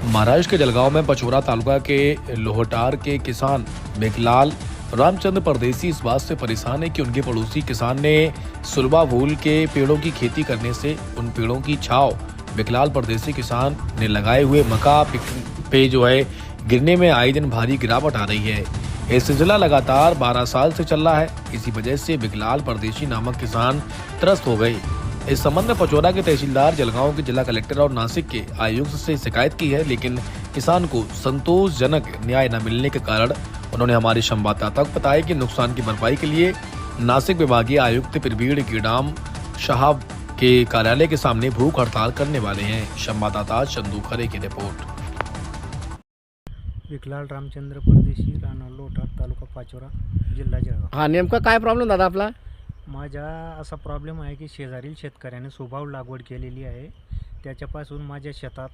महाराष्ट्र के जलगांव में पचोरा तालुका के लोहटार के किसान भिखलाल रामचंद्र परदेसी इस बात से परेशान है कि उनके पड़ोसी किसान ने सुलभा फूल के पेड़ों की खेती करने से उन पेड़ों की छाव भिखलाल परदेसी किसान ने लगाए हुए मका पे गिरने में आए दिन भारी गिरावट आ रही है। यह सिलसिला लगातार 12 साल से चल रहा है। इसी वजह से भिखलाल परदेसी नामक किसान त्रस्त हो गए। इस संबंध में पचोरा के तहसीलदार, जलगांव के जिला कलेक्टर और नासिक के आयुक्त से शिकायत की है, लेकिन किसान को संतोषजनक न्याय न मिलने के कारण उन्होंने हमारे संवाददाता को बताया कि नुकसान की भरपाई के लिए नासिक विभागीय आयुक्त प्रवीण कीडाम साहब के कार्यालय के सामने भूख हड़ताल करने वाले हैं। संवाददाता चंदू खरे की रिपोर्ट। भिखलाल रामचंद्र परदेशी, राहणार लोटार, तालुका पाचोरा, जिल्हा जळगाव। हा, नेमका काय प्रॉब्लेम दादा आपला? माझा असा प्रॉब्लेम आहे की शेजारील शेतकऱ्याने सुबाऊ लागवड केलेली आहे। त्याच्यापासून माझ्या शेतात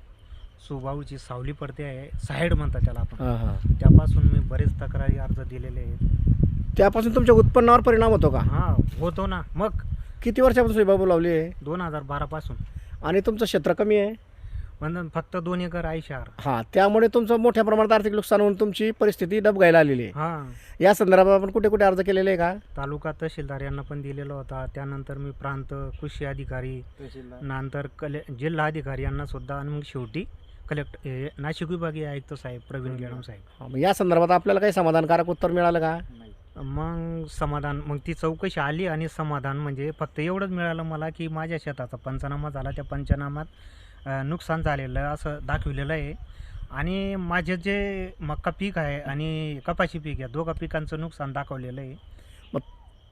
सुबाऊची सावली पडते आहे, साईड म्हणतात त्याला आपण। त्यापासून मी बरेच तक्रारी अर्ज दिलेले आहेत। त्यापासून तुमच्या उत्पन्नावर परिणाम होतो का? हां, होतो ना। मग किती वर्षापासून सुबाऊ लावली आहे? 2012 पासून। आणि तुमचं क्षेत्र कमी आहे? म्हणजे फक्त 2 एकर आहे शहर। हां, त्यामुळे तुमचं मोठ्या प्रमाणात आर्थिक नुकसान होऊन तुमची परिस्थिती डबघाईला आलेली आहे। हां, या संदर्भात आपण कुठे कुठे अर्ज केलेले आहे का? तालुका तहसीलदार यांना पण दिलेला होता। त्यानंतर मी प्रांत कृषी अधिकारी, नंतर जिल्हा अधिकारी यांना सुद्धा, आणि मग शेवटी नाशिक विभागीय आयुक्त साहेब प्रवीण कीडाम साहेब। मग या संदर्भात आपल्याला काही समाधानकारक उत्तर मिळालं का? मग समाधान, मग ती चौकशी आली आणि समाधान म्हणजे फक्त एवढंच मिळालं मला की माझ्या शेताचा पंचनामा झाला, त्या पंचनामात नुकसान झालेलं असं दाखविलेलं आहे। आणि माझे जे मका पीक आहे आणि कपाशी पीक आहे, दोघा पिकांचं नुकसान दाखवलेलं आहे।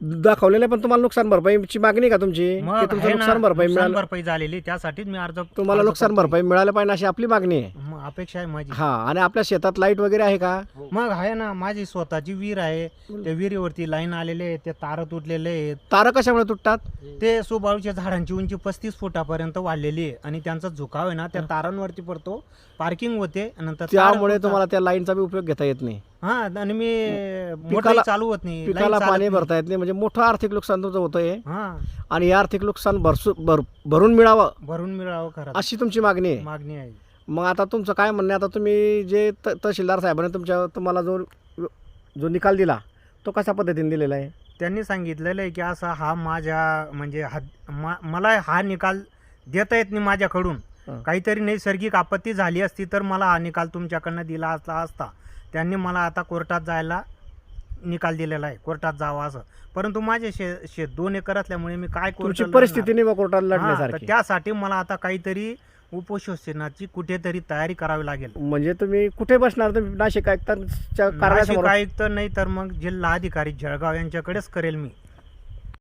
दाखवलेलं आहे, पण तुम्हाला नुकसान भरपाईची मागणी का तुमची? मग तुमचं नुकसान भरपाई मिळालं? भरपाई झालेली, त्यासाठीच मी तुम्हाला नुकसान भरपाई मिळालं पाहिजे अशी आपली मागणी आहे। मग अपेक्षा आहे माझी। हा, आणि आपल्या शेतात लाईट वगैरे आहे का? मग आहे ना, माझी स्वतःची विहीर आहे। त्या विहिरीवरती लाईन आलेले आहेत, ते तार तुटलेले आहेत। तारं कशामुळे तुटतात? ते सुबाळूच्या झाडांची उंची 35 फुटापर्यंत वाढलेली आहे आणि त्यांचा झुकाव आहे ना त्या तारांवरती पडतो, पार्किंग होते, नंतर त्यामुळे तुम्हाला त्या लाईनचा बी उपयोग घेता येत नाही। हा, आणि मी मोटर चालू होत नाही, पिकाला पाणी भरता येत नाही, म्हणजे मोठं आर्थिक नुकसान तुमचं होतंय। हा, आणि हे आर्थिक नुकसान भरून मिळावं खरं अशी तुमची मागणी आहे। मागणी आहे। मग आता तुमचं काय म्हणणं आहे? आता तुम्ही जे तहसीलदार साहेबांनी तुम्हाला जो निकाल दिला तो कशा पद्धतीने दिलेला आहे? त्यांनी सांगितलेलं आहे की असा हा माझ्या म्हणजे मला हा निकाल देता येत नाही माझ्याकडून। काहीतरी नैसर्गिक आपत्ती झाली असती तर मला हा निकाल तुमच्याकडनं दिला असता। त्यांनी मला आता कोर्टात जायला निकाल दिलेला आहे, कोर्टात जावं असं। परंतु माझे शेत 2 एकर असल्यामुळे मी काय तुमची परिस्थिती नाही कोर्टात लढण्यासारखी। त्यासाठी मला आता काहीतरी उपोषणाची कुठेतरी तयारी करावी लागेल। म्हणजे तुम्ही कुठे बसणार? तुम्ही नाशिक आयुक्तांच्या कार्यालयासमोर? आयुक्त नाही तर मग जिल्हा अधिकारी जळगाव यांच्याकडेच करेल मी।